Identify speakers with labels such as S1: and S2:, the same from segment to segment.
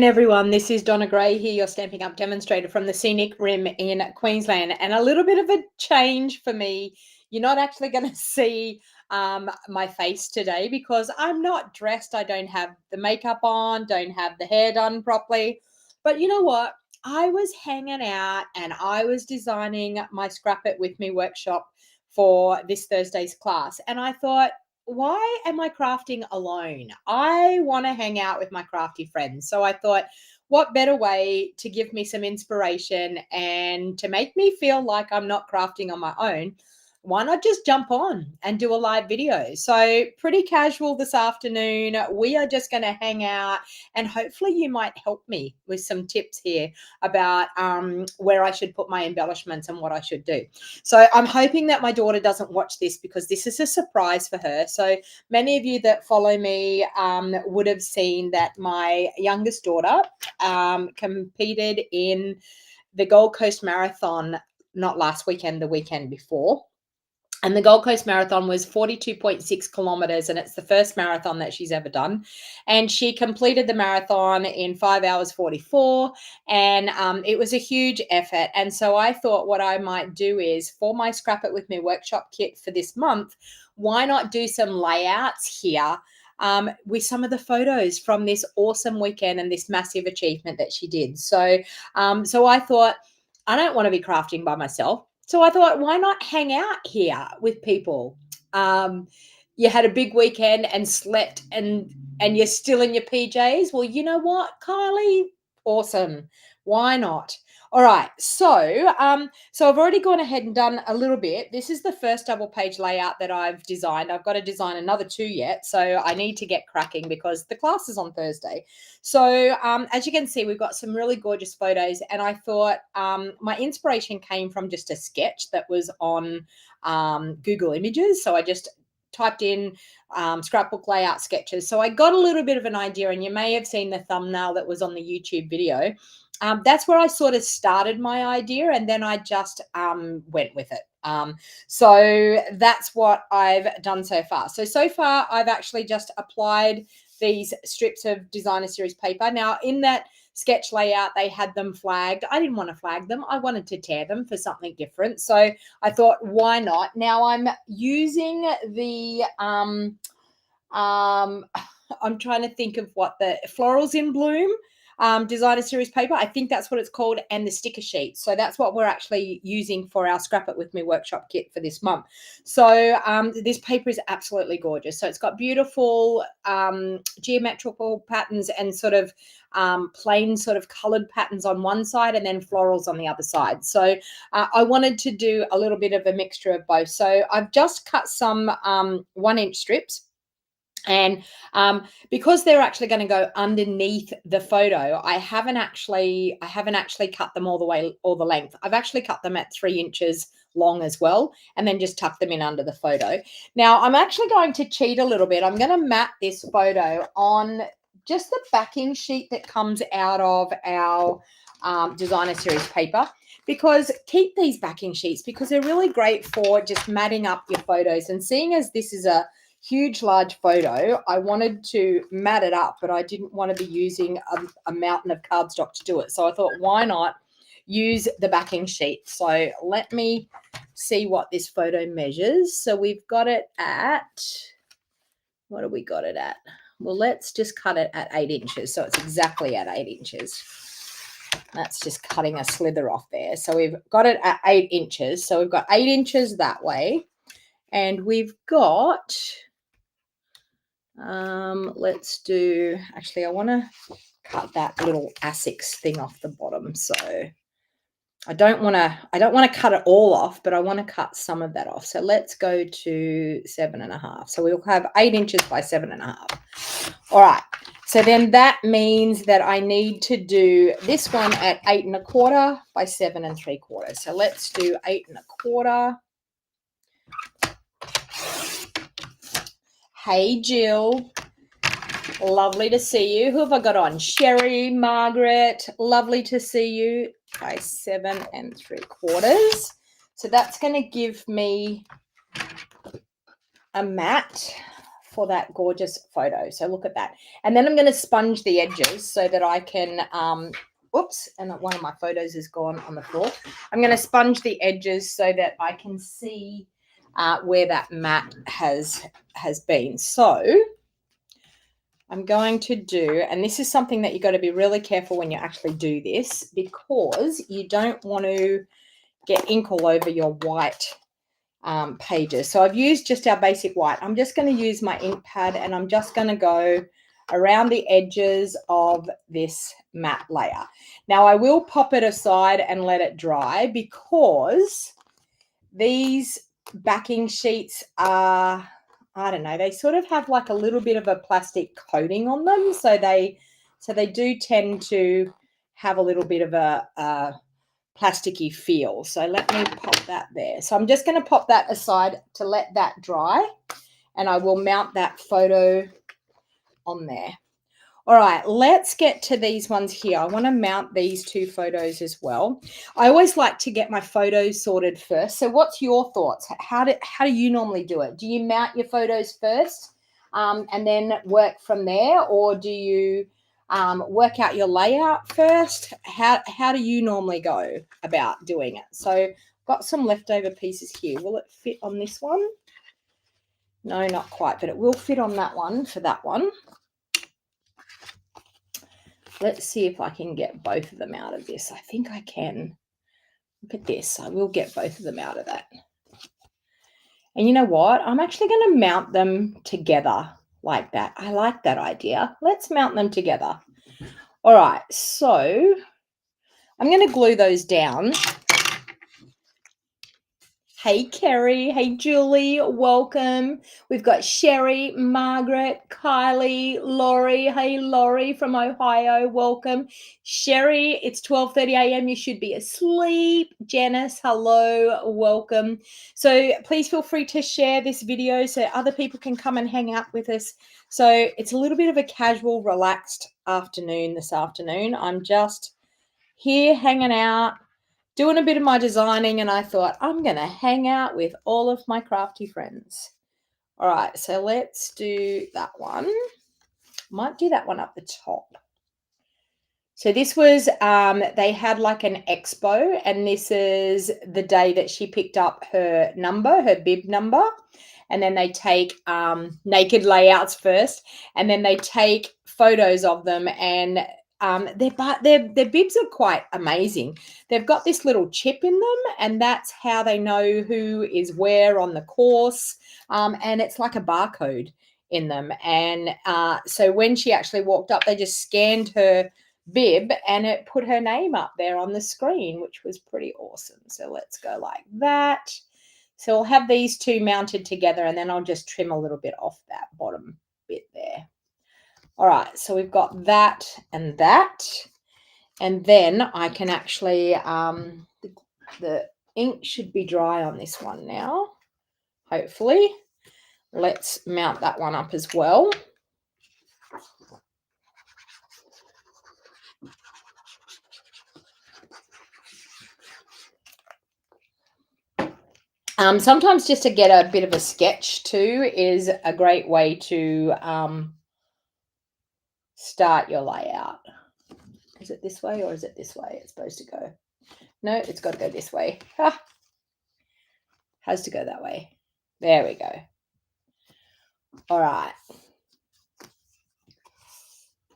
S1: Everyone, this is Donna Gray here, your Stamping Up demonstrator from the Scenic Rim in Queensland, and a little bit of a change for me. You're not actually going to see my face today because I'm not dressed. I don't have the makeup on, don't have the hair done properly. But you know what? I was hanging out and I was designing my Scrap It With Me workshop for this Thursday's class, and I thought, why am I crafting alone? I want to hang out with my crafty friends. So I thought, what better way to give me some inspiration and to make me feel like I'm not crafting on my own? Why not just jump on and do a live video? So pretty casual this afternoon. We are just going to hang out, and hopefully you might help me with some tips here about where I should put my embellishments and what I should do. So I'm hoping that my daughter doesn't watch this because this is a surprise for her. So many of you that follow me would have seen that my youngest daughter competed in the Gold Coast Marathon, not last weekend, the weekend before. And the Gold Coast Marathon was 42.6 kilometers, and it's the first marathon that she's ever done. And she completed the marathon in 5 hours 44, and it was a huge effort. And so I thought what I might do is, for my Scrap It With Me workshop kit for this month, why not do some layouts here with some of the photos from this awesome weekend and this massive achievement that she did. So I thought, I don't want to be crafting by myself. So I thought, why not hang out here with people? You had a big weekend and slept and you're still in your PJs. Well, you know what, Kylie? Awesome. Why not? All right. So I've already gone ahead and done a little bit. This is the first double page layout that I've designed. I've got to design another 2 yet. So I need to get cracking because the class is on Thursday. So as you can see, we've got some really gorgeous photos, and I thought my inspiration came from just a sketch that was on Google Images. So I just typed in scrapbook layout sketches. So I got a little bit of an idea, and you may have seen the thumbnail that was on the YouTube video. That's where I sort of started my idea, and then I just went with it. So that's what I've done so far. So far, I've actually just applied these strips of designer series paper. Now, in that sketch layout, they had them flagged. I didn't want to flag them. I wanted to tear them for something different. So I thought, why not? Now I'm using the I'm trying to think of what the Florals in Bloom designer series paper. I think that's what it's called, and the sticker sheet. So that's what we're actually using for our Scrap It With Me workshop kit for this month. So this paper is absolutely gorgeous. So it's got beautiful geometrical patterns and sort of plain sort of colored patterns on one side and then florals on the other side. So I wanted to do a little bit of a mixture of both. So I've just cut some 1-inch strips. And because they're actually going to go underneath the photo, I haven't actually cut them all the length. I've actually cut them at 3 inches long as well, and then just tuck them in under the photo. Now I'm actually going to cheat a little bit. I'm going to mat this photo on just the backing sheet that comes out of our designer series paper, because keep these backing sheets because they're really great for just matting up your photos. And seeing as this is a huge, large photo, I wanted to mat it up, but I didn't want to be using a mountain of cardstock to do it. So I thought, why not use the backing sheet? So let me see what this photo measures. So we've got it at, what have we got it at? Well, let's just cut it at 8 inches. So it's exactly at 8 inches. That's just cutting a slither off there. So we've got it at 8 inches. So we've got 8 inches that way. And we've got, let's do, actually, I want to cut that little Asics thing off the bottom. So I don't want to cut it all off, but I want to cut some of that off. So let's go to 7.5. So we'll have 8 inches by 7.5. All right. So then that means that I need to do this one at 8 1/4 by 7 3/4. So let's do 8 1/4. Hey, Jill. Lovely to see you. Who have I got on? Sherry, Margaret. Lovely to see you. By 7 3/4. So that's going to give me a mat for that gorgeous photo. So look at that. And then I'm going to sponge the edges so that I can, oops, and one of my photos is gone on the floor. I'm going to sponge the edges so that I can see where that mat has been. So I'm going to do, and this is something that you've got to be really careful when you actually do this, because you don't want to get ink all over your white pages. So I've used just our basic white. I'm just going to use my ink pad and I'm just going to go around the edges of this matte layer. Now I will pop it aside and let it dry, because these backing sheets are, I don't know, they sort of have like a little bit of a plastic coating on them. So they do tend to have a little bit of a plasticky feel. So let me pop that there. So I'm just going to pop that aside to let that dry, and I will mount that photo on there. All right, let's get to these ones here. I want to mount these two photos as well. I always like to get my photos sorted first. So what's your thoughts? How do you normally do it? Do you mount your photos first and then work from there, or do you work out your layout first? How do you normally go about doing it? So I've got some leftover pieces here. Will it fit on this one? No, not quite, but it will fit on that one for that one. Let's see if I can get both of them out of this. I think I can. Look at this. I will get both of them out of that. And you know what? I'm actually going to mount them together like that. I like that idea. Let's mount them together. All right. So I'm going to glue those down. Hey, Kerry. Hey, Julie. Welcome. We've got Sherry, Margaret, Kylie, Laurie. Hey, Laurie from Ohio. Welcome. Sherry, it's 12:30 a.m. You should be asleep. Janice, hello. Welcome. So please feel free to share this video so other people can come and hang out with us. So it's a little bit of a casual, relaxed afternoon this afternoon. I'm just here hanging out, doing a bit of my designing, and I thought I'm going to hang out with all of my crafty friends. All right, so let's do that one. Might do that one up the top. So this was, they had like an expo, and this is the day that she picked up her number, her bib number. And then they take naked layouts first, and then they take photos of them, and their bibs are quite amazing. They've got this little chip in them, and that's how they know who is where on the course. And it's like a barcode in them. And so when she actually walked up, they just scanned her bib and it put her name up there on the screen, which was pretty awesome. So let's go like that. So I'll have these two mounted together, and then I'll just trim a little bit off that bottom bit there. All right, so we've got that, and then I can actually, the ink should be dry on this one now, hopefully. Let's mount that one up as well. Sometimes just to get a bit of a sketch too is a great way to start your layout. Is it this way or is it this way it's supposed to go? No, it's got to go this way. Has to go that way. There we go. All right.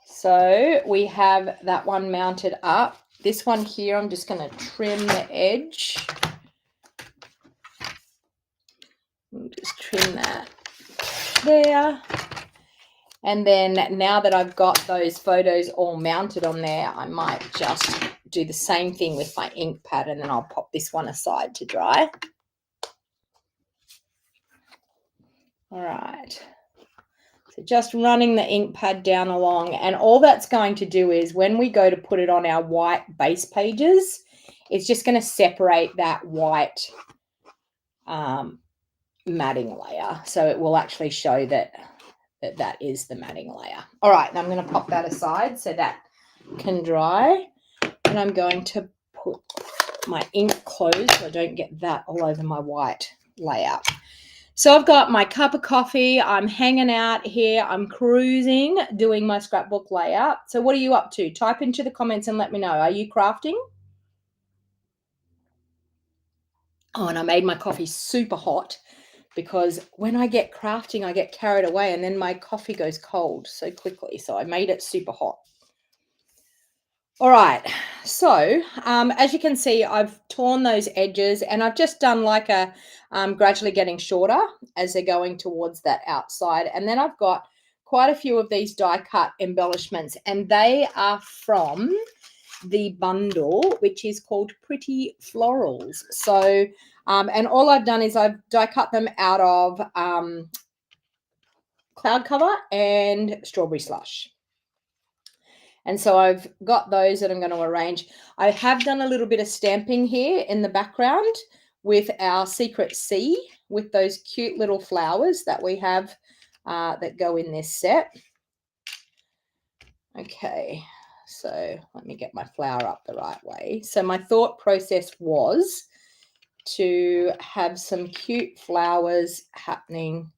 S1: So we have that one mounted up. This one here, I'm just going to trim the edge. Just trim that there. And then now that I've got those photos all mounted on there, I might just do the same thing with my ink pad, and then I'll pop this one aside to dry. All right. So just running the ink pad down along, and all that's going to do is when we go to put it on our white base pages, it's just going to separate that white matting layer. So it will actually show that is the matting layer. All right, and I'm going to pop that aside so that can dry. And I'm going to put my ink closed so I don't get that all over my white layout. So I've got my cup of coffee. I'm hanging out here. I'm cruising, doing my scrapbook layout. So what are you up to? Type into the comments and let me know. Are you crafting? Oh, and I made my coffee super hot because when I get crafting, I get carried away and then my coffee goes cold so quickly. So I made it super hot. All right, so as you can see, I've torn those edges and I've just done like a gradually getting shorter as they're going towards that outside. And then I've got quite a few of these die cut embellishments and they are from the bundle, which is called Pretty Florals. So, and all I've done is I've die cut them out of cloud cover and strawberry slush. And so I've got those that I'm going to arrange. I have done a little bit of stamping here in the background with our secret C with those cute little flowers that we have that go in this set. Okay, so let me get my flower up the right way. So my thought process was to have some cute flowers happening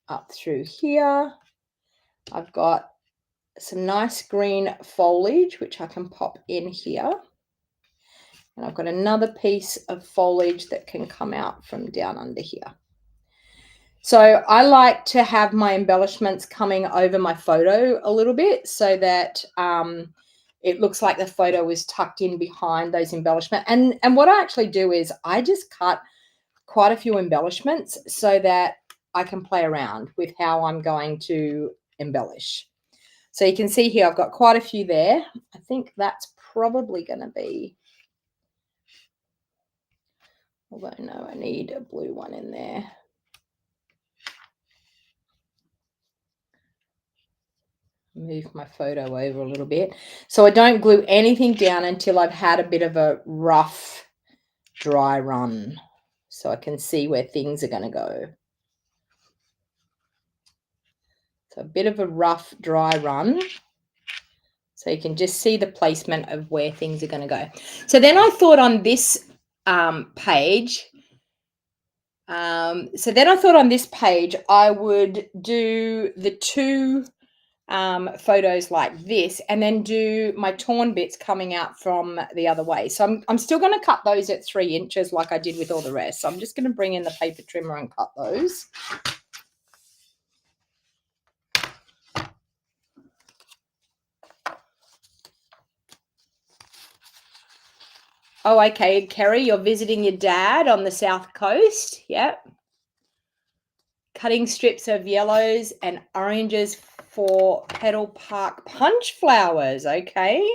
S1: up through here. I've got some nice green foliage, which I can pop in here. And I've got another piece of foliage that can come out from down under here. So I like to have my embellishments coming over my photo a little bit so that it looks like the photo is tucked in behind those embellishments. And what I actually do is I just cut quite a few embellishments so that I can play around with how I'm going to embellish. So you can see here, I've got quite a few there. I think that's probably going to be, although no, I need a blue one in there. Move my photo over a little bit. So I don't glue anything down until I've had a bit of a rough, dry run. So I can see where things are going to go. So a bit of a rough, dry run. So you can just see the placement of where things are going to go. So then I thought on this page, I would do the two photos like this and then do my torn bits coming out from the other way. So I'm still going to cut those at 3 inches like I did with all the rest. So I'm just going to bring in the paper trimmer and cut those. Oh, okay, Kerry, you're visiting your dad on the South Coast. Yep. Cutting strips of yellows and oranges for Petal Park punch flowers. Okay.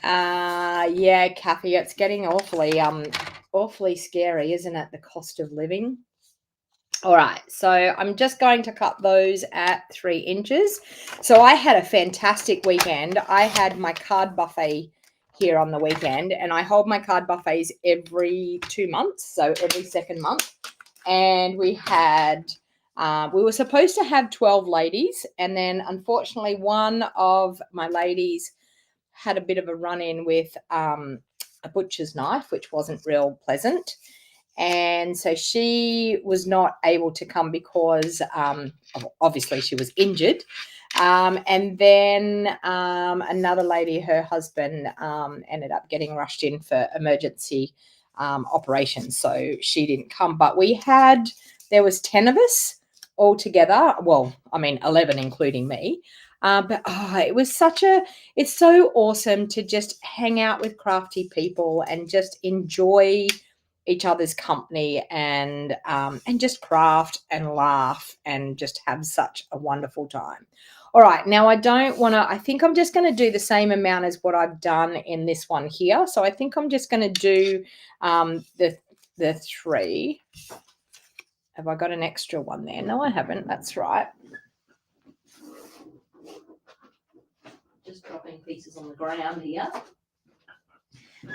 S1: Yeah, Kathy, it's getting awfully scary, isn't it? The cost of living. All right, so I'm just going to cut those at 3 inches. So I had a fantastic weekend. I had my card buffet here on the weekend, and I hold my card buffets every 2 months, so every second month. And we had, we were supposed to have 12 ladies, and then unfortunately one of my ladies had a bit of a run-in with a butcher's knife, which wasn't real pleasant. And so she was not able to come because obviously she was injured. And then another lady, her husband, ended up getting rushed in for emergency operation. So she didn't come. But there was 10 of us all together. Well, I mean, 11 including me. But it was it's so awesome to just hang out with crafty people and just enjoy each other's company and just craft and laugh and just have such a wonderful time. All right, now I think I'm just going to do the same amount as what I've done in this one here. So I think I'm just going to do the 3. Have I got an extra one there? No, I haven't. That's right. Just dropping pieces on the ground here.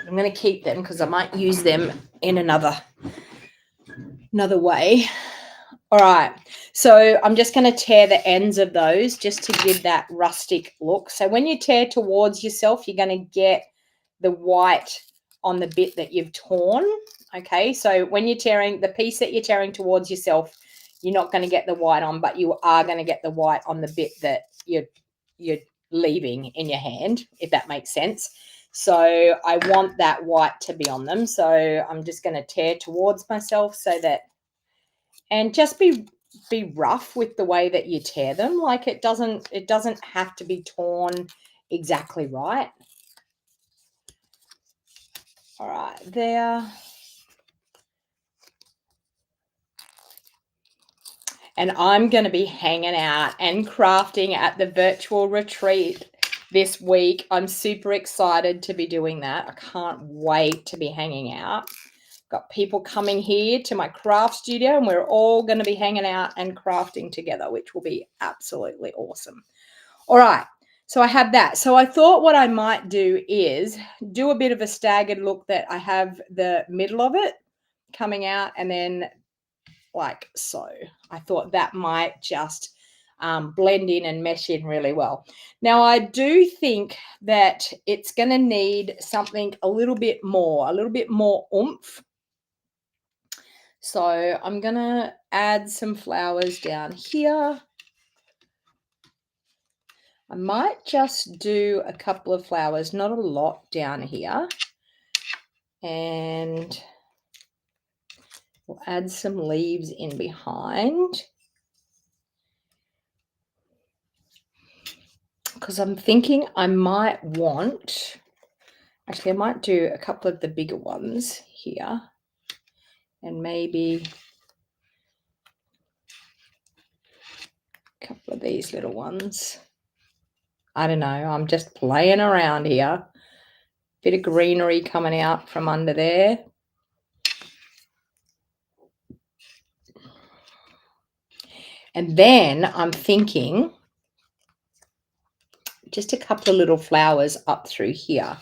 S1: I'm going to keep them because I might use them in another way. All right, so I'm just going to tear the ends of those just to give that rustic look. So when you tear towards yourself, you're going to get the white on the bit that you've torn. Okay, so when you're tearing the piece that you're tearing towards yourself, you're not going to get the white on, but you are going to get the white on the bit that you're leaving in your hand, if that makes sense. So I want that white to be on them. So I'm just going to tear towards myself so that, and just be rough with the way that you tear them. Like it doesn't have to be torn exactly right. All right, there. And I'm going to be hanging out and crafting at the virtual retreat this week. I'm super excited to be doing that. I can't wait to be hanging out. Got people coming here to my craft studio, and we're all going to be hanging out and crafting together, which will be absolutely awesome. All right, so I have that. So I thought what I might do is do a bit of a staggered look, that I have the middle of it coming out and then like so. I thought that might just blend in and mesh in really well. Now, I do think that it's going to need something a little bit more oomph. So I'm going to add some flowers down here. I might just do a couple of flowers, not a lot down here. And we'll add some leaves in behind. Because I'm thinking I might want, actually I might do a couple of the bigger ones here. And maybe a couple of these little ones. I don't know, I'm just playing around here. Bit of greenery coming out from under there. And then I'm thinking just a couple of little flowers up through here,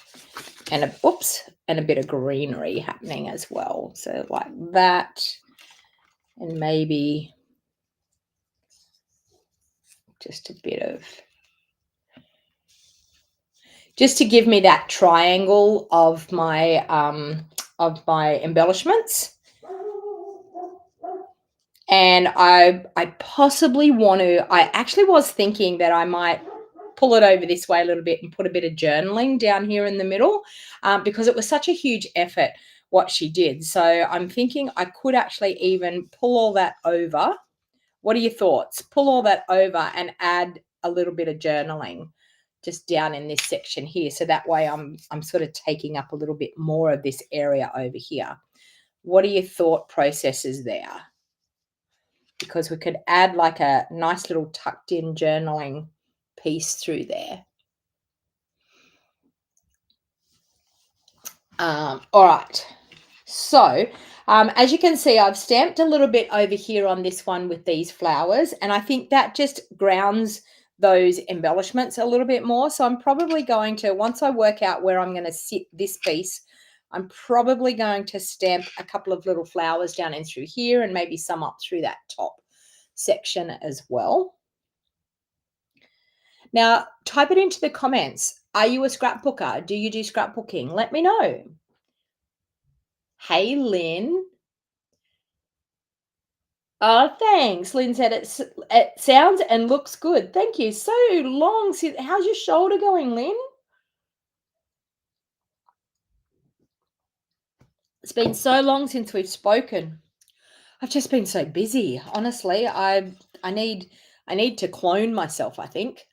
S1: and a bit of greenery happening as well. So like that, and maybe just a bit of, just to give me that triangle of my embellishments. And I possibly want to, I actually was thinking that I might pull it over this way a little bit and put a bit of journaling down here in the middle, because it was such a huge effort what she did. So I'm thinking I could actually even pull all that over. What are your thoughts? Pull all that over and add a little bit of journaling just down in this section here. So that way I'm sort of taking up a little bit more of this area over here. What are your thought processes there? Because we could add like a nice little tucked in journaling piece through there. All right. So as you can see, I've stamped a little bit over here on this one with these flowers, and I think that just grounds those embellishments a little bit more. So I'm probably going to, once I work out where I'm going to sit this piece, I'm probably going to stamp a couple of little flowers down in through here, and maybe some up through that top section as well. Now, type it into the comments. Are you a scrapbooker? Do you do scrapbooking? Let me know. Hey, Lynn. Oh, thanks. Lynn said it sounds and looks good. Thank you. So long since. How's your shoulder going, Lynn? It's been so long since we've spoken. I've just been so busy. Honestly, I need to clone myself, I think.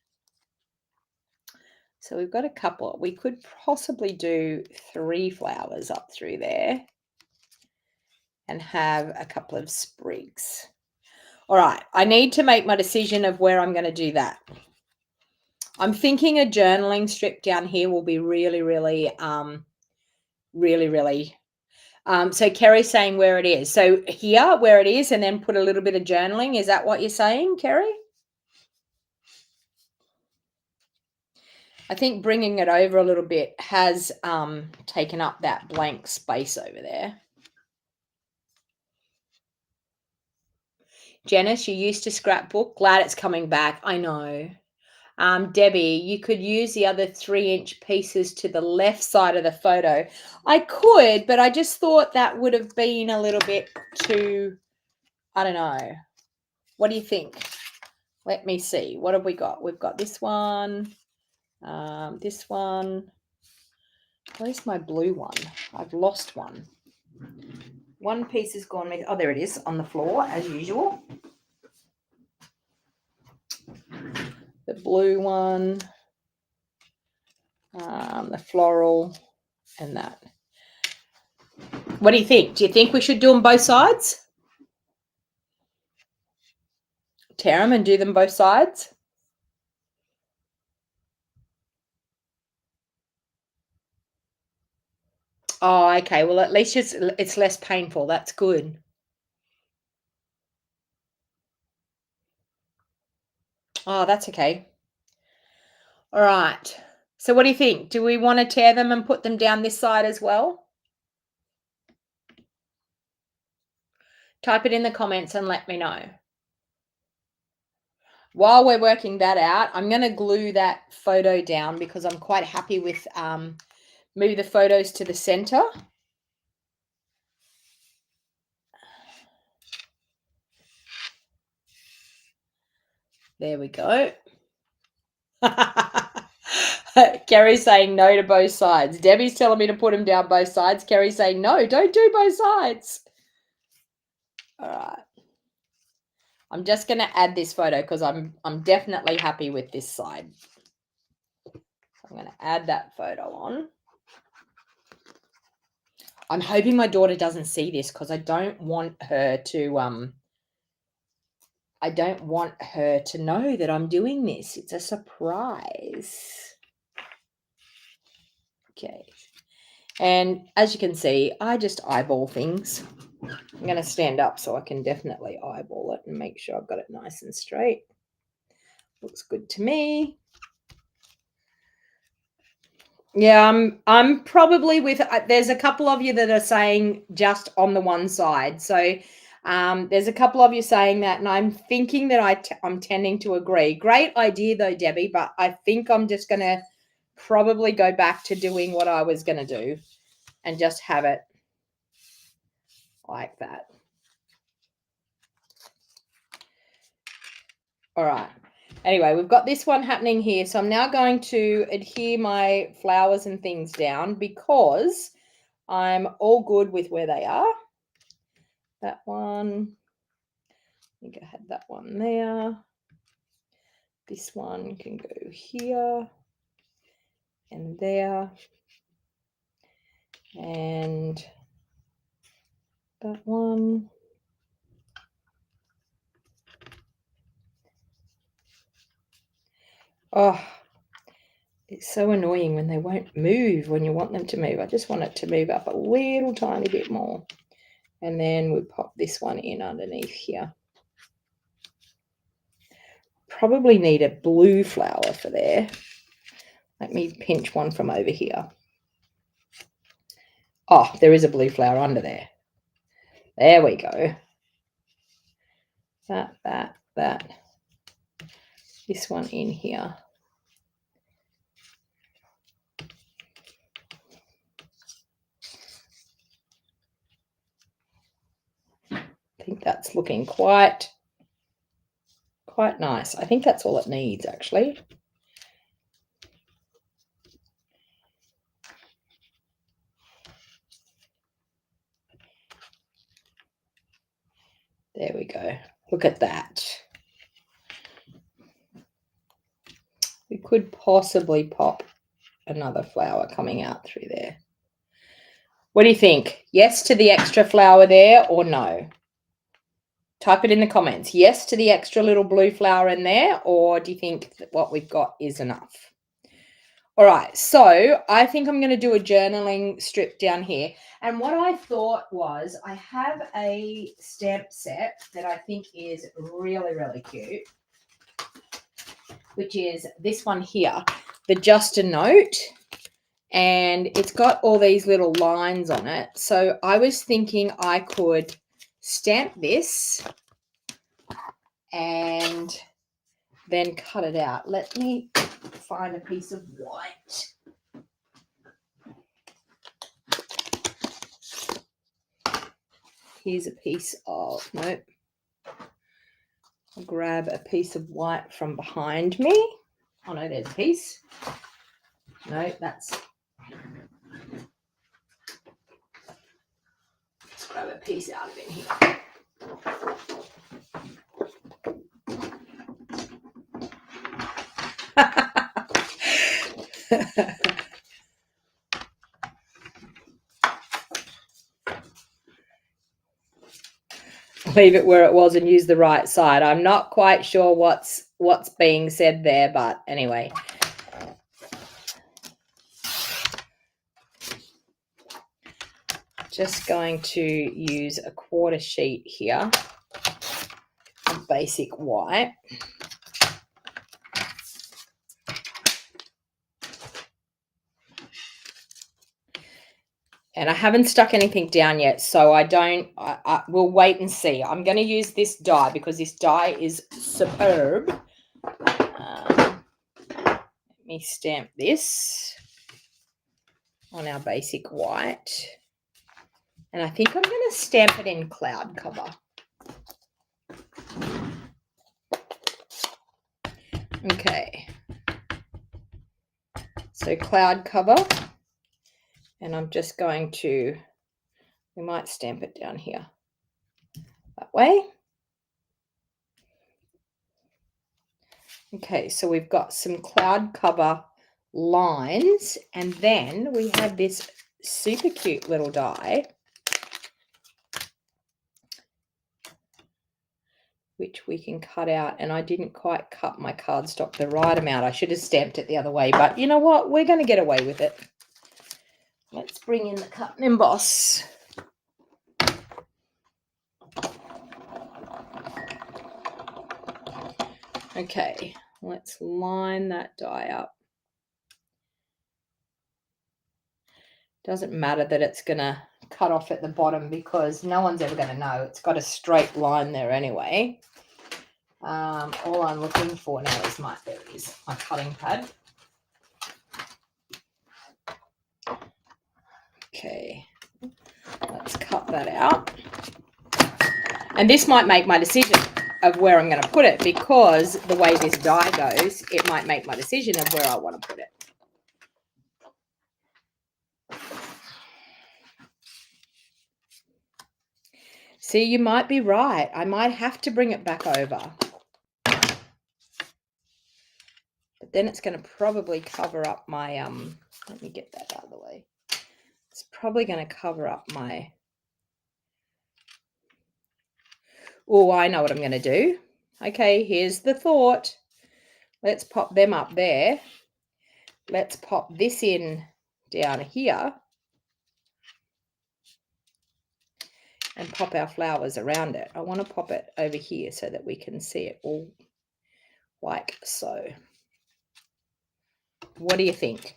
S1: So we've got a couple. We could possibly do 3 flowers up through there and have a couple of sprigs. All right, I need to make my decision of where I'm going to do that. I'm thinking a journaling strip down here will be really, really, so Kerry's saying where it is. So here, where it is, and then put a little bit of journaling. Is that what you're saying, Kerry? I think bringing it over a little bit has taken up that blank space over there. Janice, you used to scrapbook. Glad it's coming back. I know. Debbie, you could use the other 3-inch pieces to the left side of the photo. I could, but I just thought that would have been a little bit too, I don't know. What do you think? Let me see. What have we got? We've got this one, this one. Where's my blue one? I've lost one. One piece is gone. Oh, there it is on the floor as usual. The blue one, the floral, and that. What do you think? Do you think we should do them both sides? Tear them and do them both sides? Oh, okay. Well, at least it's less painful. That's good. Oh, that's okay. All right. So what do you think? Do we want to tear them and put them down this side as well? Type it in the comments and let me know. While we're working that out, I'm going to glue that photo down because I'm quite happy with move the photos to the center. There we go. Kerry's saying no to both sides. Debbie's telling me to put them down both sides. Kerry's saying no, don't do both sides. All right. I'm just going to add this photo because I'm definitely happy with this side. So I'm going to add that photo on. I'm hoping my daughter doesn't see this because I don't want her to know that I'm doing this. It's a surprise. Okay. And as you can see, I just eyeball things. I'm going to stand up so I can definitely eyeball it and make sure I've got it nice and straight. Looks good to me. Yeah, I'm probably with, there's a couple of you that are saying just on the one side. So there's a couple of you saying that, and I'm thinking that I'm tending to agree. Great idea though, Debbie, but I think I'm just going to probably go back to doing what I was going to do and just have it like that. All right. Anyway, we've got this one happening here. So I'm now going to adhere my flowers and things down because I'm all good with where they are. That one, I think I had that one there. This one can go here and there. And that one. Oh, it's so annoying when they won't move when you want them to move. I just want it to move up a little tiny bit more. And then we pop this one in underneath here. Probably need a blue flower for there. Let me pinch one from over here. Oh, there is a blue flower under there. There we go. That. This one in here. I think that's looking quite nice. I think that's all it needs, actually. There we go. Look at that. We could possibly pop another flower coming out through there. What do you think? Yes to the extra flower there or no? Type it in the comments. Yes to the extra little blue flower in there, or do you think that what we've got is enough? All right, so I think I'm going to do a journaling strip down here. And what I thought was I have a stamp set that I think is really, really cute, which is this one here, the Just a Note. And it's got all these little lines on it. So I was thinking I could stamp this and then cut it out. Let me find a piece of white. Here's a piece of, nope. I'll grab a piece of white from behind me. Oh no, there's a piece. No, that's, let's grab a piece out of in here. Leave it where it was and use the right side. I'm not quite sure what's being said there, but anyway. Just going to use a quarter sheet here of basic white. And I haven't stuck anything down yet, so I will wait and see. I'm going to use this die because this die is superb. Let me stamp this on our basic white. And I think I'm going to stamp it in cloud cover. Okay. So cloud cover. And I'm just going to, we might stamp it down here that way. Okay, so we've got some cloud cover lines, and then we have this super cute little die, which we can cut out. And I didn't quite cut my cardstock the right amount. I should have stamped it the other way, but you know what? We're going to get away with it. Let's bring in the cut and emboss. Okay, let's line that die up. Doesn't matter that it's going to cut off at the bottom because no one's ever going to know. It's got a straight line there anyway. All I'm looking for now is my cutting pad. Okay, let's cut that out. And this might make my decision of where I'm going to put it, because the way this die goes, it might make my decision of where I want to put it. See, you might be right. I might have to bring it back over. But then it's going to probably cover up my, let me get that out of the way. It's probably going to cover up my, oh, I know what I'm going to do. Okay, here's the thought. Let's pop them up there. Let's pop this in down here and pop our flowers around it. I want to pop it over here so that we can see it all like so. What do you think?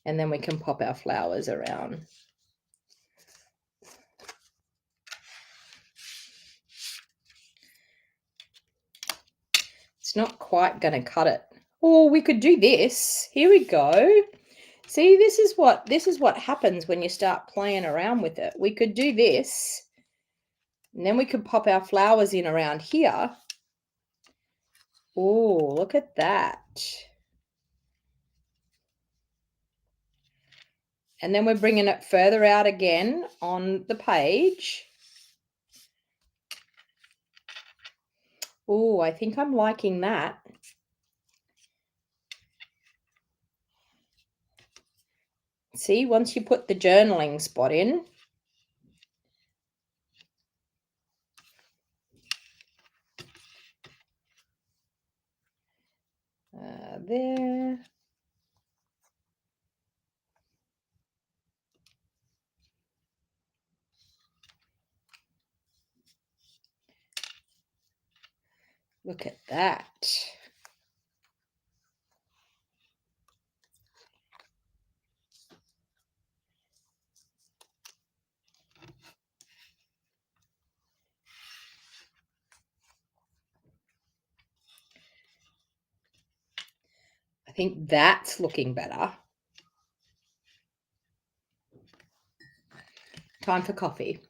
S1: And then we can pop our flowers around. It's not quite going to cut it. Oh, we could do this. Here we go. See, this is what happens when you start playing around with it. We could do this, and then we could pop our flowers in around here. Oh, look at that. And then we're bringing it further out again on the page. Oh, I think I'm liking that. See, once you put the journaling spot in, there. Look at that. think that's looking better. Time for coffee.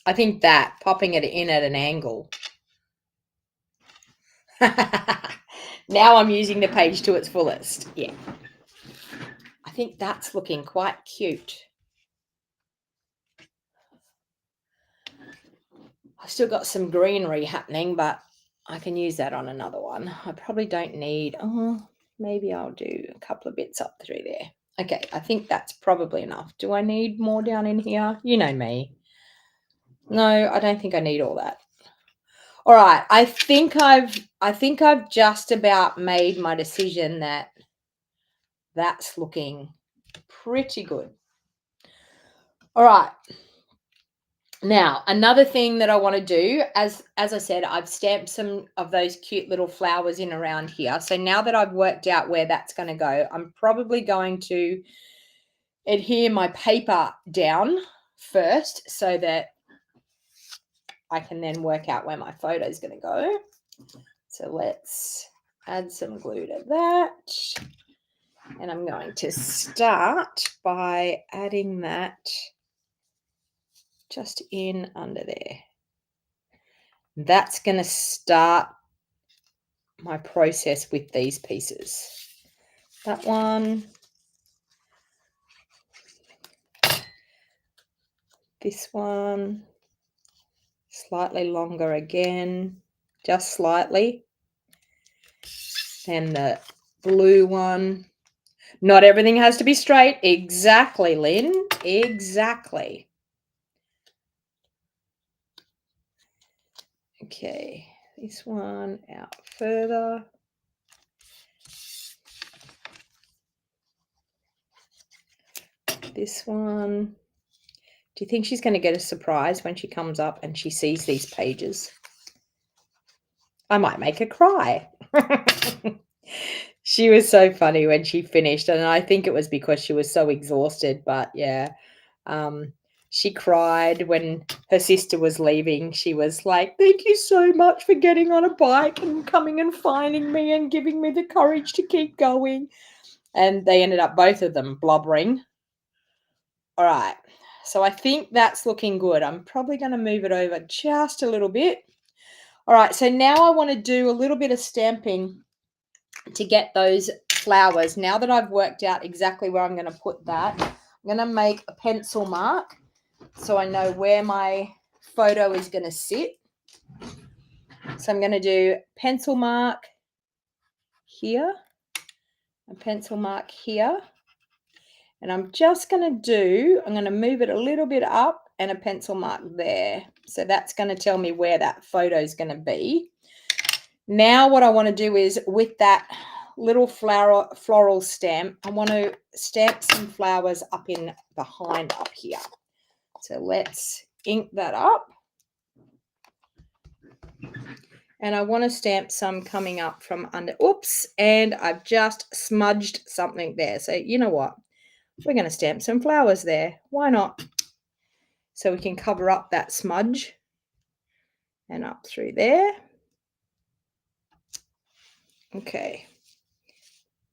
S1: I think that popping it in at an angle. Now I'm using the page to its fullest. Yeah. I think that's looking quite cute. I've still got some greenery happening, but I can use that on another one. I probably don't need, maybe I'll do a couple of bits up through there. Okay, I think that's probably enough. Do I need more down in here? You know me. No, I don't think I need all that. All right, I think I've just about made my decision that that's looking pretty good. All right. Now, another thing that I want to do, as I said, I've stamped some of those cute little flowers in around here. So now that I've worked out where that's going to go, I'm probably going to adhere my paper down first so that I can then work out where my photo is going to go. So let's add some glue to that. And I'm going to start by adding that just in under there. That's going to start my process with these pieces. That one, this one, slightly longer again, just slightly. And the blue one. Not everything has to be straight. Exactly, Lynn. Exactly. Okay, this one out further. This one. Do you think she's going to get a surprise when she comes up and she sees these pages? I might make her cry. She was so funny when she finished, and I think it was because she was so exhausted, but yeah. She cried when her sister was leaving. She was like, "Thank you so much for getting on a bike and coming and finding me and giving me the courage to keep going." And they ended up, both of them, blubbering. All right. So I think that's looking good. I'm probably going to move it over just a little bit. All right. So now I want to do a little bit of stamping to get those flowers. Now that I've worked out exactly where I'm going to put that, I'm going to make a pencil mark so I know where my photo is going to sit. So I'm going to do pencil mark here, a pencil mark here, and I'm just going to move it a little bit up and a pencil mark there. So that's going to tell me where that photo is going to be. Now what I want to do is, with that little floral stamp, I want to stamp some flowers up in behind up here. So let's ink that up. And I want to stamp some coming up from under. Oops, and I've just smudged something there. So you know what? We're going to stamp some flowers there. Why not? So we can cover up that smudge and up through there. Okay.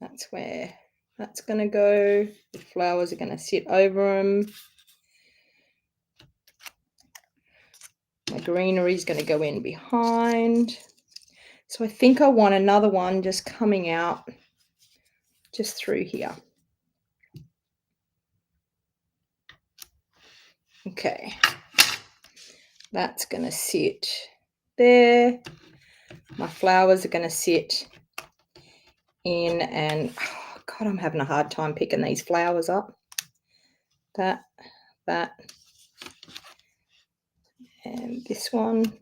S1: That's where that's going to go. The flowers are going to sit over them. My greenery is going to go in behind. So I think I want another one just coming out just through here. Okay. That's going to sit there. My flowers are going to sit in, and oh God, I'm having a hard time picking these flowers up. That, and this one.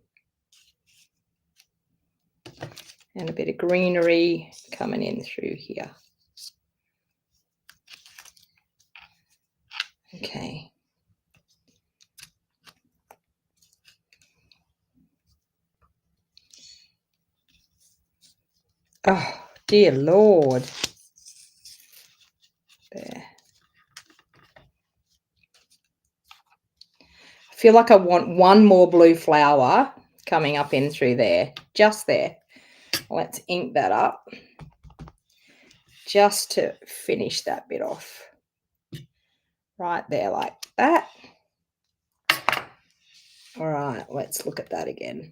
S1: And a bit of greenery coming in through here. Okay. Oh, dear Lord. There. feel like I want one more blue flower coming up in through there, just there. Let's ink that up just to finish that bit off. Right there like that. All right, let's look at that again.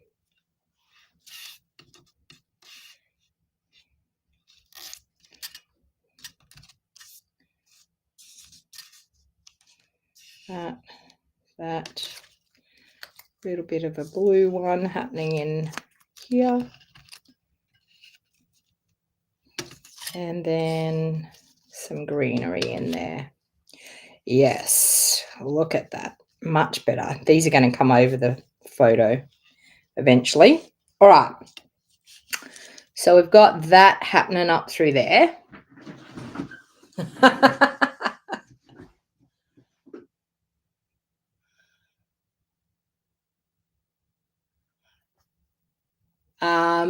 S1: That little bit of a blue one happening in here. And then some greenery in there. Yes, look at that. Much better. These are going to come over the photo eventually. All right. So we've got that happening up through there.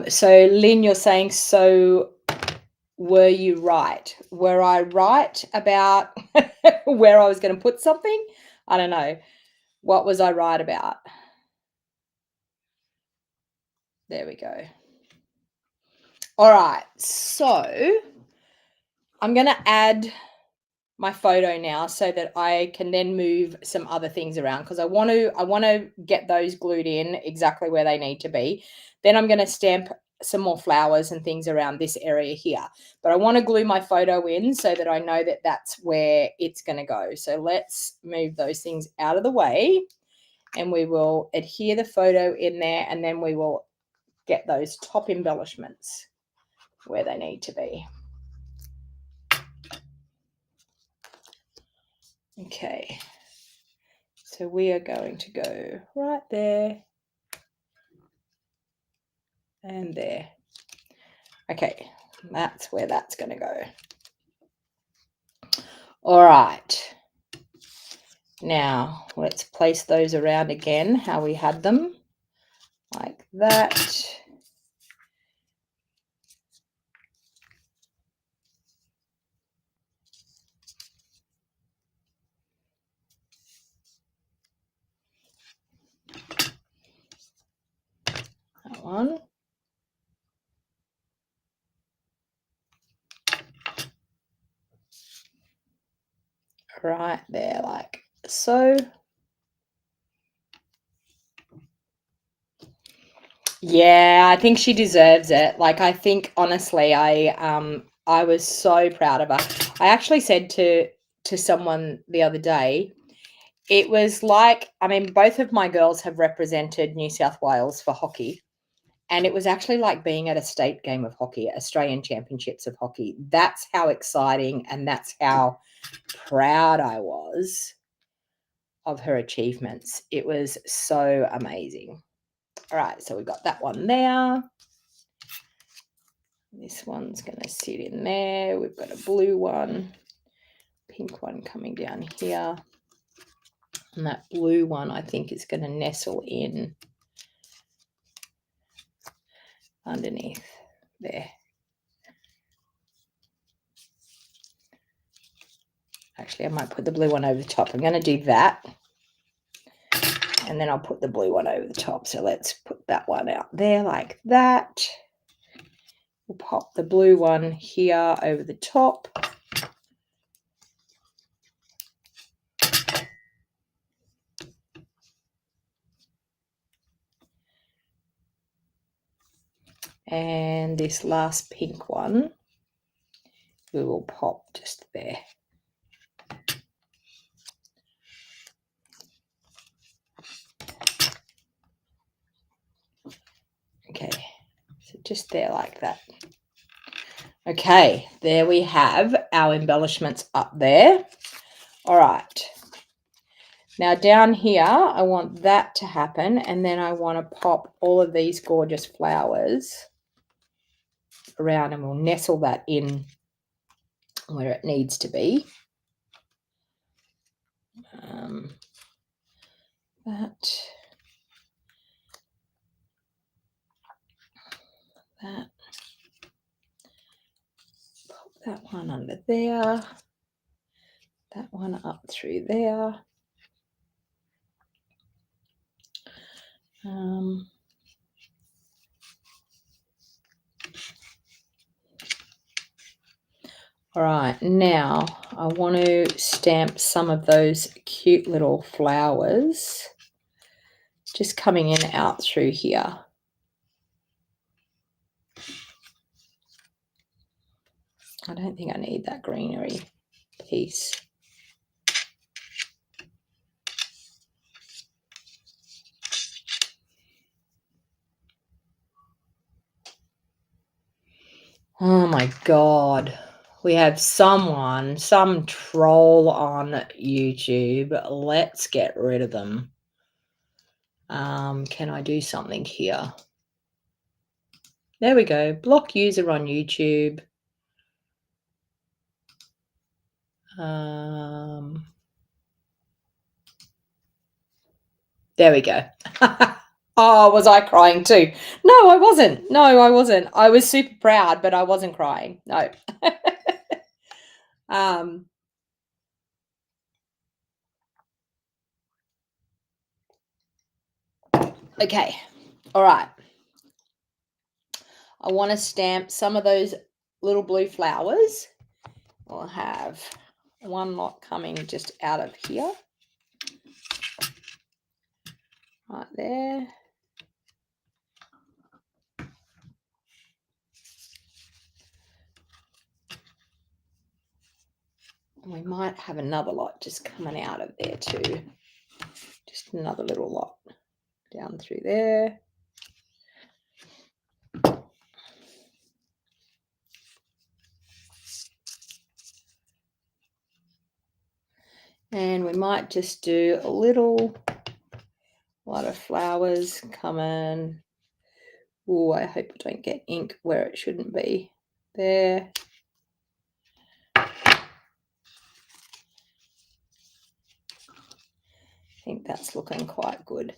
S1: So Lynn, you're saying, so were you right? Were I right about where I was going to put something? I don't know. What was I right about? There we go. All right. So I'm going to add my photo now so that I can then move some other things around, because I want to get those glued in exactly where they need to be. Then I'm going to stamp some more flowers and things around this area here, but I want to glue my photo in so that I know that that's where it's going to go. So let's move those things out of the way, and we will adhere the photo in there, and then we will get those top embellishments where they need to be. Okay, so we are going to go right there and there. Okay, that's where that's going to go. All right. Now, let's place those around again, how we had them, like that. That one. Right there, like so. Yeah, I think she deserves it. Like, I think, honestly, I was so proud of her. I actually said to someone the other day, it was like, I mean, both of my girls have represented New South Wales for hockey, and it was actually like being at a state game of hockey, Australian Championships of hockey. That's how exciting, and that's how proud I was of her achievements. It was so amazing. All right, so we've got that one there. This one's going to sit in there. We've got a blue one, pink one coming down here. And that blue one, I think, is going to nestle in underneath there. Actually, I might put the blue one over the top. I'm going to do that. And then I'll put the blue one over the top. So let's put that one out there like that. We'll pop the blue one here over the top. And this last pink one, we will pop just there. Okay, so just there like that. Okay, there we have our embellishments up there. All right. Now down here, I want that to happen, and then I want to pop all of these gorgeous flowers around, and we'll nestle that in where it needs to be. That. Pop that one under there. That one up through there. All right, now I want to stamp some of those cute little flowers just coming in out through here. I don't think I need that greenery piece. Oh my God. We have some troll on YouTube. Let's get rid of them. Can I do something here? There we go. Block user on YouTube. There we go. Oh, was I crying too? No, I wasn't. No, I wasn't. I was super proud, but I wasn't crying. No. Okay. All right. I want to stamp some of those little blue flowers. I'll have one lot coming just out of here. Right there. And we might have another lot just coming out of there too. Just another little lot down through there. And we might just do a lot of flowers coming. Oh, I hope I don't get ink where it shouldn't be. There. I think that's looking quite good.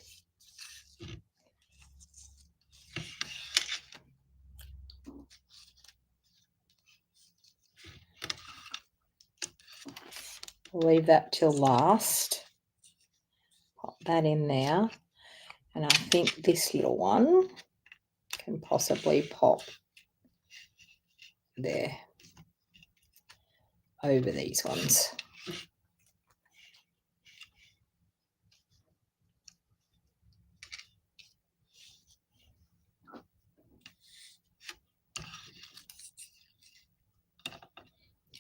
S1: We'll leave that till last. Pop that in there. And I think this little one can possibly pop there over these ones.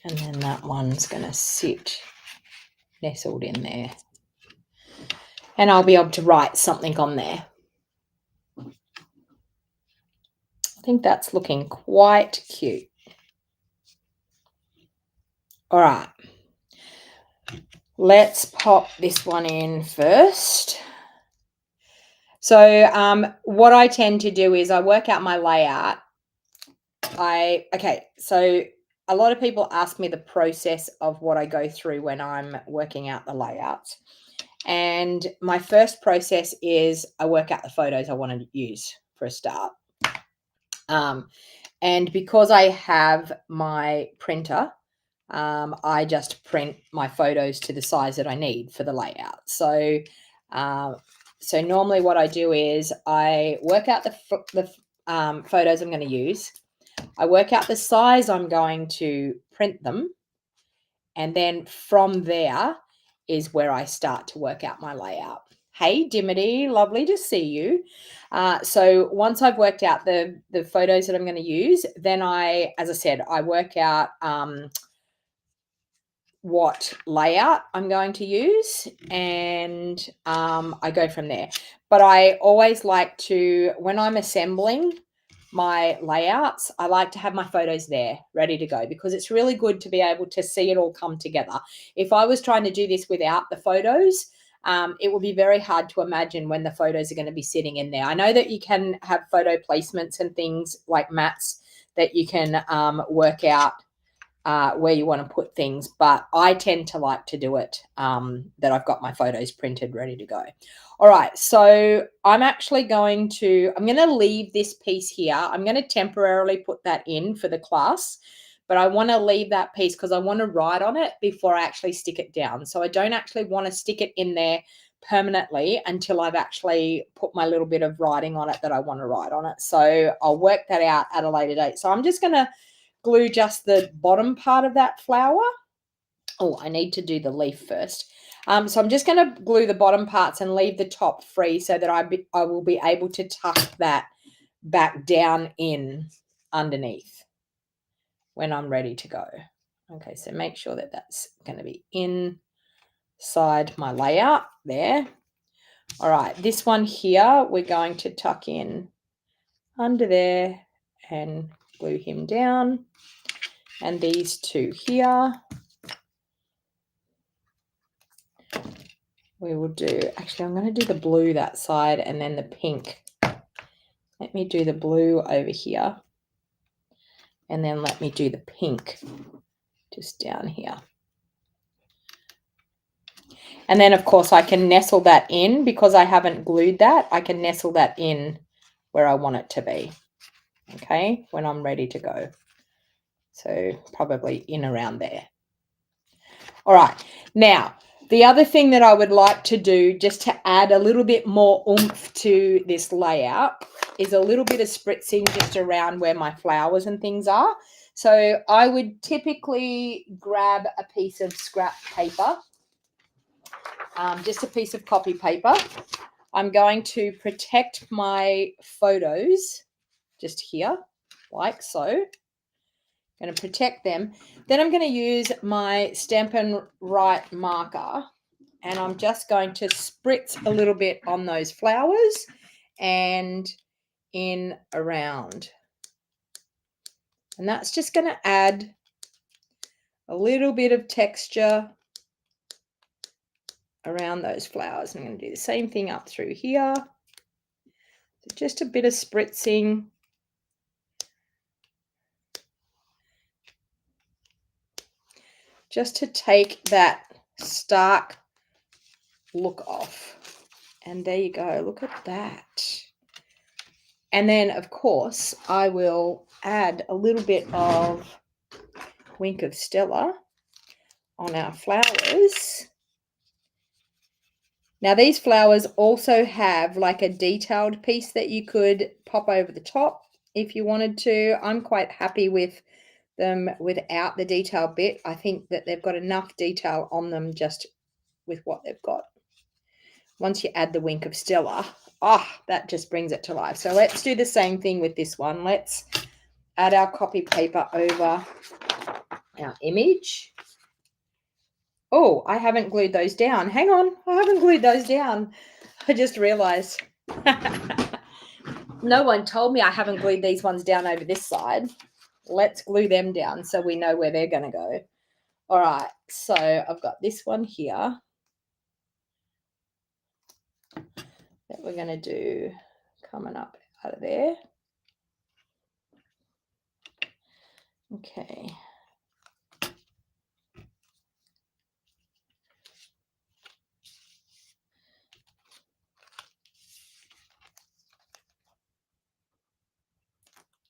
S1: And then that one's going to sit nestled in there. And I'll be able to write something on there. I think that's looking quite cute. All right. Let's pop this one in first. So what I tend to do is I work out my layout. So a lot of people ask me the process of what I go through when I'm working out the layouts. And my first process is I work out the photos I want to use for a start. And because I have my printer, I just print my photos to the size that I need for the layout. So normally what I do is I work out the photos I'm going to use. I work out the size I'm going to print them. And then from there is where I start to work out my layout. Hey, Dimity, lovely to see you. So once I've worked out the photos that I'm going to use, then as I said, I work out what layout I'm going to use, and I go from there. But I always like to, when I'm assembling my layouts, I like to have my photos there ready to go, because it's really good to be able to see it all come together. If I was trying to do this without the photos, it would be very hard to imagine when the photos are going to be sitting in there. I know that you can have photo placements and things like mats that you can work out where you want to put things, but I tend to like to do it that I've got my photos printed ready to go. All right, so I'm going to leave this piece here. I'm going to temporarily put that in for the class, but I want to leave that piece because I want to write on it before I actually stick it down. So I don't actually want to stick it in there permanently until I've actually put my little bit of writing on it that I want to write on it. So I'll work that out at a later date. So I'm just going to glue just the bottom part of that flower. Oh, I need to do the leaf first. So I'm just going to glue the bottom parts and leave the top free so that I will be able to tuck that back down in underneath when I'm ready to go. Okay, so make sure that that's going to be inside my layout there. All right, this one here, we're going to tuck in under there and glue him down. And these two here, we will do, actually, I'm going to do the blue that side and then the pink. Let me do the blue over here. And then let me do the pink just down here. And then, of course, I can nestle that in because I haven't glued that. I can nestle that in where I want it to be, okay, when I'm ready to go. So probably in around there. All right. Now, the other thing that I would like to do just to add a little bit more oomph to this layout is a little bit of spritzing just around where my flowers and things are. So I would typically grab a piece of scrap paper, just a piece of copy paper. I'm going to protect my photos just here, like so. I'm going to protect them. Then I'm going to use my Stampin' Up marker, and I'm just going to spritz a little bit on those flowers and in around. And that's just going to add a little bit of texture around those flowers. I'm going to do the same thing up through here. So just a bit of spritzing. Just to take that stark look off. And there you go. Look at that. And then, of course, I will add a little bit of Wink of Stella on our flowers. Now, these flowers also have like a detailed piece that you could pop over the top if you wanted to. I'm quite happy with them without the detail bit. I think that they've got enough detail on them just with what they've got. Once you add the Wink of Stella, that just brings it to life. So let's do the same thing with this one. Let's add our copy paper over our image. Oh, I haven't glued those down. Hang on, I haven't glued those down. I just realized. No one told me I haven't glued these ones down over this side. Let's glue them down so we know where they're going to go. All right, so I've got this one here that we're going to do coming up out of there. Okay.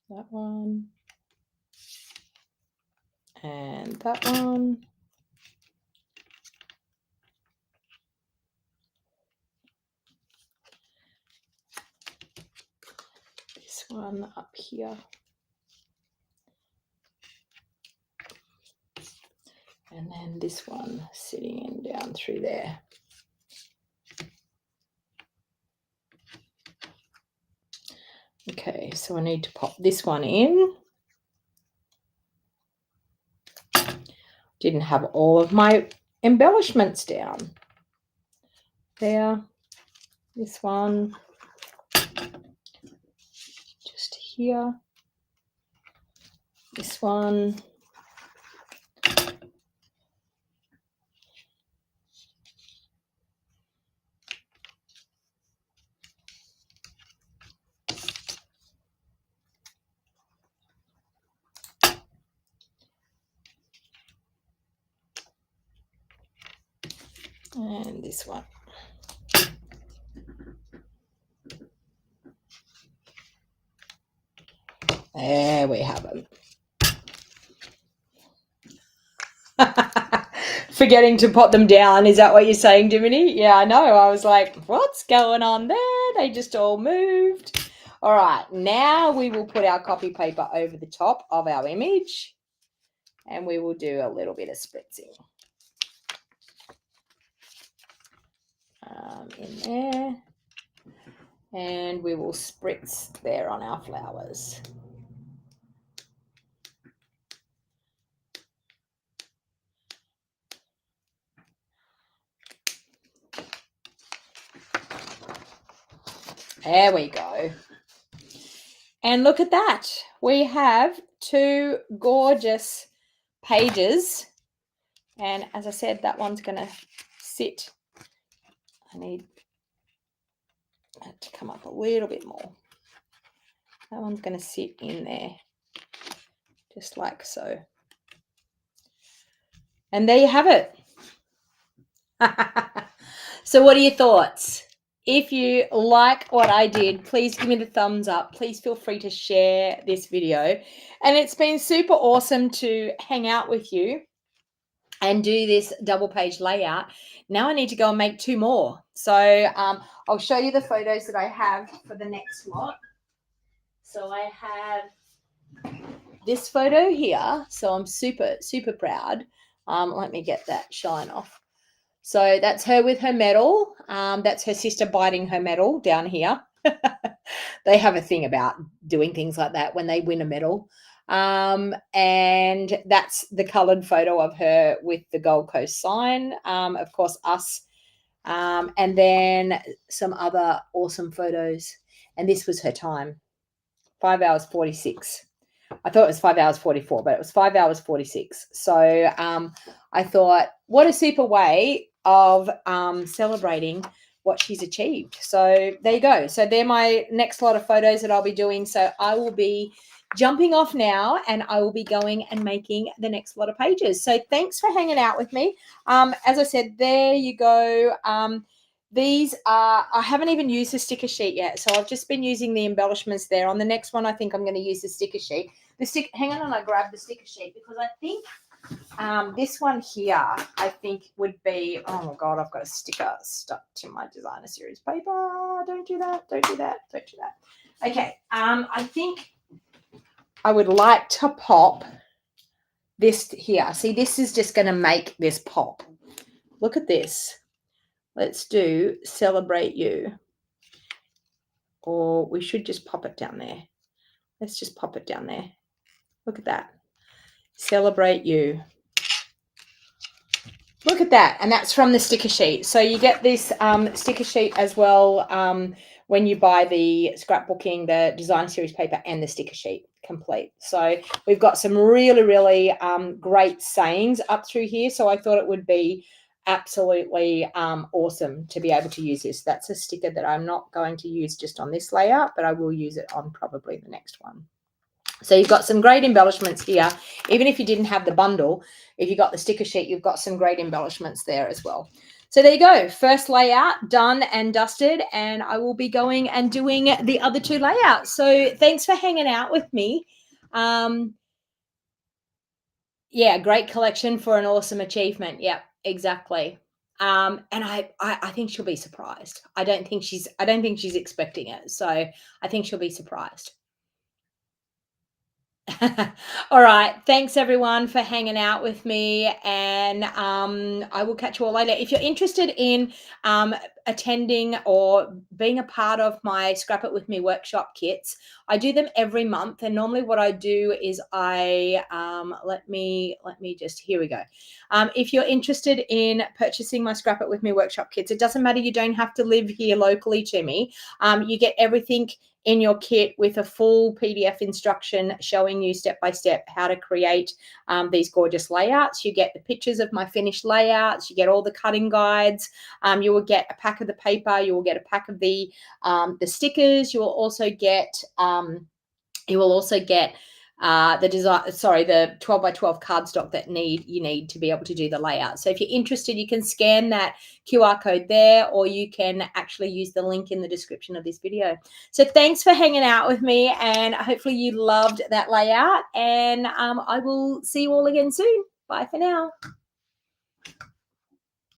S1: That one. And that one. This one up here. And then this one sitting in down through there. Okay, so I need to pop this one in. Didn't have all of my embellishments down. There, this one, just here, this one. And this one. There we have them. Forgetting to put them down. Is that what you're saying, Diminy? Yeah, I know. I was like, what's going on there? They just all moved. All right, now we will put our copy paper over the top of our image and we will do a little bit of spritzing in there. And we will spritz there on our flowers. There we go. And look at that. We have 2 gorgeous pages. And as I said, that one's going to sit. I need that to come up a little bit more. That one's going to sit in there, just like so. And there you have it. So what are your thoughts? If you like what I did, please give me the thumbs up. Please feel free to share this video. And it's been super awesome to hang out with you and do this double page layout. Now I need to go and make 2 more. So I'll show you the photos that I have for the next lot. So I have this photo here. So I'm super, super proud. Let me get that shine off. So that's her with her medal. That's her sister biting her medal down here. They have a thing about doing things like that when they win a medal. And that's the coloured photo of her with the Gold Coast sign. Of course, us. And then some other awesome photos. And this was her time, 5 hours 46. I thought it was 5 hours 44, but it was 5 hours 46. So I thought, what a super way of celebrating what she's achieved. So there you go. So they're my next lot of photos that I'll be doing. So I will be jumping off now and I will be going and making the next lot of pages. So thanks for hanging out with me. As I said, there you go. These are, I haven't even used the sticker sheet yet. So I've just been using the embellishments there. On the next one, I think I'm going to use the sticker sheet. Hang on, and I grab the sticker sheet because I think this one here, I think would be, oh my God, I've got a sticker stuck to my designer series paper. Don't do that. Don't do that. Don't do that. Okay. I think I would like to pop this here. See, this is just going to make this pop. Look at this. Let's do Celebrate You. Or we should just pop it down there. Let's just pop it down there. Look at that. Celebrate You. Look at that. And that's from the sticker sheet. So you get this sticker sheet as well when you buy the scrapbooking, the design series paper and the sticker sheet complete. So we've got some really, really great sayings up through here. So I thought it would be absolutely awesome to be able to use this. That's a sticker that I'm not going to use just on this layout, but I will use it on probably the next one. So you've got some great embellishments here. Even if you didn't have the bundle, if you got the sticker sheet, you've got some great embellishments there as well. So there you go. First layout done and dusted, and I will be going and doing the other 2 layouts. So thanks for hanging out with me. Yeah, great collection for an awesome achievement. Yeah, exactly. And I think she'll be surprised. I don't think she's expecting it. So I think she'll be surprised. All right. Thanks everyone for hanging out with me, and I will catch you all later. If you're interested in attending or being a part of my Scrap It With Me workshop kits, I do them every month, and normally what I do is I let me just, here we go. If you're interested in purchasing my Scrap It With Me workshop kits, it doesn't matter, you don't have to live here locally to me. You get everything in your kit with a full PDF instruction showing you step by step how to create these gorgeous layouts. You get the pictures of my finished layouts. You get all the cutting guides. You will get a pack of the paper. You will get a pack of the stickers. You will also get the 12 by 12 cardstock that you need to be able to do the layout. So if you're interested, you can scan that QR code there, or you can actually use the link in the description of this video. So thanks for hanging out with me, and hopefully you loved that layout, and I will see you all again soon. Bye for now.